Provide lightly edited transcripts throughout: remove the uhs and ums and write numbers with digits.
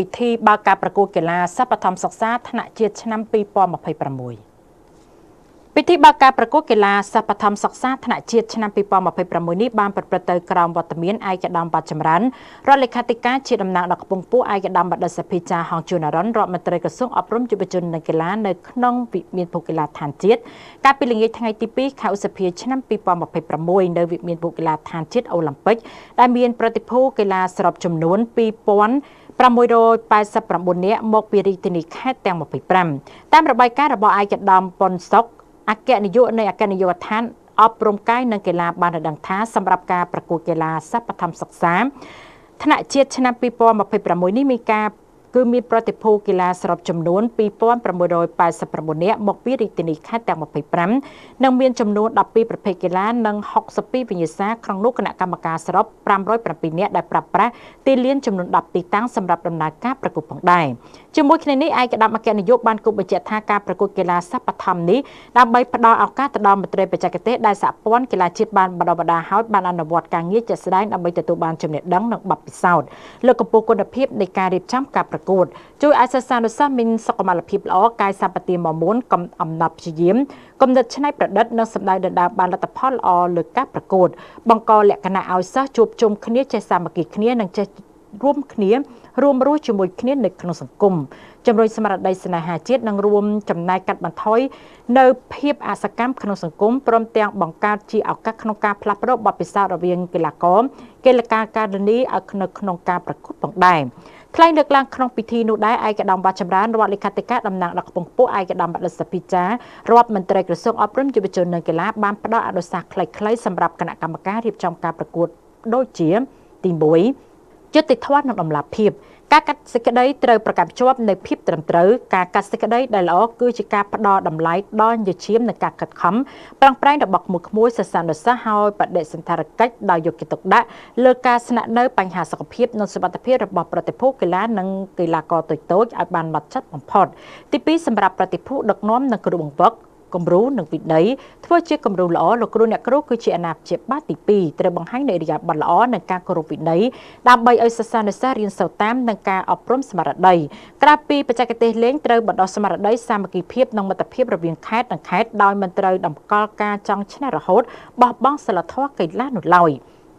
ពិធីបើកការប្រកួតកីឡាសិប្បកម្មសិក្សាថ្នាក់ជាតិឆ្នាំ2026ពិធីបើកការប្រកួតកីឡាសិប្បកម្មសិក្សាថ្នាក់ជាតិឆ្នាំ2026នេះបានប្រព្រឹត្តទៅក្រោមវត្តមានឯកឧត្តមបាត់ចម្រើនរដ្ឋលេខាធិការជាតំណាងដល់កំពង់ពោធិ៍ឯកឧត្តមបណ្ឌិតសភាចាហងជួនអរុនរដ្ឋមន្ត្រីក្រសួងអប់រំយុវជននិងកីឡានៅក្នុងវិមានភូមិកីឡាដ្ឋានជាតិកាលពីល្ងាចថ្ងៃទី2ខែឧសភាឆ្នាំ2026នៅវិមានភូមិកីឡាដ្ឋានជាតិអូឡ িম্প ិកដែលមានប្រតិភូកីឡាសរុបចំនួន2689នាក់មកពីរាជធានីខេត្តទាំង25តាមរបាយការណ៍របស់ឯកឧត្តមប៉ុនសុកអគ្គនាយកនៃអគ្គនាយកដ្ឋានអប់រំកាយនិងកីឡាបានដឹងថាសម្រាប់ការប្រកួតកីឡាសិប្បកម្មសិក្សាថ្នាក់ជាតិឆ្នាំ2026នេះមានប្រតិភូកីឡាសរុបចំនួន2689នាក់មកពីរាជធានីខេត្តទាំង25និងមានចំនួន12ប្រភេទកីឡានិង62វិញ្ញាសាក្នុងនោះគណៈកម្មការសរុប507នាក់ដែលប្រើប្រាស់ទីលានចំនួន10ទីតាំងសម្រាប់ដំណើរការប្រកួតផងដែរជាមួយគ្នានេះឯកឧត្តមអគ្គនាយកបានគូបញ្ជាក់ថាការប្រកួតកីឡាសិប្បកម្មនេះដើម្បីផ្ដល់ឱកាសទៅដល់មន្ត្រីបច្ចេកទេសដែលសហព័ន្ធកីឡាជាតិបានបណ្ដុះបណ្ដាលឲ្យបានអនុវត្តការងារជាក់ស្ដែងដើម្បីទទួលបានចំណេះដឹងនិងបទពិសោធន៍លើកកម្ពស់គុណភាពនៃការរៀបចំការប្រកួតជួយឲ្យសិស្សានុសិស្សមានសុខុមាលភាពល្អកាយសម្បទាមាំមួនអំណត់ព្យាយាមគំនិតច្នៃប្រឌិតនិងសម្ដែងដណ្ដើមបានលទ្ធផលល្អលើការប្រកួតបង្កលក្ខណៈឲ្យសិស្សជួបជុំគ្នាចេះសាមគ្គីគ្នានិងចេះរួមគ្នារួមរស់ជាមួយគ្នានៅក្នុងសង្គមជំរុញស្មារតីស្នេហាជាតិនិងរួមចំណែកកាត់បន្ថយនៅភាពអសកម្មក្នុងសង្គមព្រមទាំងបង្កើតជាឱកាសក្នុងការផ្លាស់ប្ដូរបទពិសោធន៍រវាងកីឡាករកីឡាការិនីឲ្យក្នុងការប្រកួតផងដែរថ្លែងលើកឡើងក្នុងពិធីនោះដែរឯកឧត្តមបាត់ចម្រើនរដ្ឋលេខាធិការតំណាងដល់កំពង់ពោធិ៍ឯកឧត្តមបណ្ឌិតសភាចារដ្ឋមន្ត្រីក្រសួងអប់រំយុវជននិងកីឡាបានផ្ដល់អនុសាសន៍ខ្លីៗសម្រាប់គណៈកម្មការរៀបចំការប្រកួតដូចជាទី1យុត្តិធម៌និងតម្លាភាពការកាត់សេចក្តីត្រូវប្រកបជាប់នៅភាពត្រឹមត្រូវការកាត់សេចក្តីដែលល្អគឺជាការផ្ដល់តម្លៃដល់យុឈាមនិងការខិតខំប្រឹងប្រែងរបស់ក្មួយសិស្សានុសិស្សឲ្យបដិសណ្ឋារកិច្ចដោយយកចិត្តទុកដាក់លើការស្នាក់នៅបញ្ហាសុខភាពនិងសុវត្ថិភាពរបស់ប្រតិភូកីឡានិងកីឡាករតូចៗឲ្យបានហ្មត់ចត់បំផុតទី2សម្រាប់ប្រតិភូដឹកនាំនិងគ្រូបង្វឹកគំរូនិងវិន័យធ្វើជាគំរូល្អលោកគ្រូអ្នកគ្រូគឺជាអាណាព្យាបាលទី2ត្រូវបង្ហាញនូវឥរិយាបថល្អនិងការគោរពវិន័យដើម្បីឲ្យសិស្សានុសិស្សរៀនសូត្រតាមនិងការអប់រំស្មារតីក្រៅពីបច្ចេកទេសលេងត្រូវបណ្ដុះស្មារតីសាមគ្គីភាពនិងមិត្តភាពរវាងខេត្តនិងខេត្តដោយមិនត្រូវតម្កល់ការចង់ឈ្នះរហូតបោះបង់សីលធម៌កីឡានោះឡើយ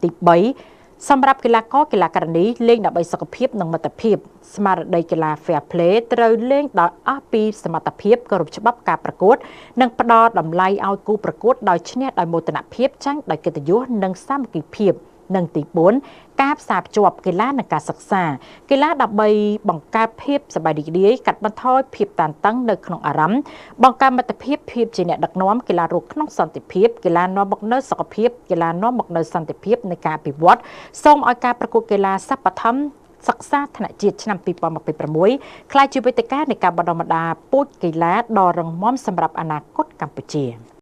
ទី3សម្រាប់កីឡាករកីឡាការិនីលេងដើម្បីសុខភាពនិងមិត្តភាពស្មារតីកីឡា Fair Play ត្រូវលេងដោយអស់ពីសមត្ថភាពគោរពច្បាប់ការប្រកួតនិងផ្ដល់តម្លៃឲ្យគូប្រកួតដោយឈ្នះដោយមោទនភាពចាញ់ដោយកិត្តិយសនិងសាមគ្គីភាពនិងទី4ការផ្សារភ្ជាប់កីឡានិងការសិក្សាកីឡាដើម្បីបង្កើតភាពសប្បាយរីករាយកាត់បន្ថយភាពតានតឹងនៅក្នុងអារម្មណ៍បង្កើនមិត្តភាពភាពជាអ្នកដឹកនាំកីឡារស់ក្នុងសន្តិភាពកីឡានាំមកនូវសុខភាពកីឡានាំមកនូវសន្តិភាពនៃការអភិវឌ្ឍសូមឲ្យការប្រកួតកីឡាសិប្បកម្មសិក្សាថ្នាក់ជាតិឆ្នាំ2026ក្លាយជាវេទិកានៃការបណ្ដុះបណ្ដាលពូជកីឡាដ៏រឹងមាំសម្រាប់អនាគតកម្ពុជា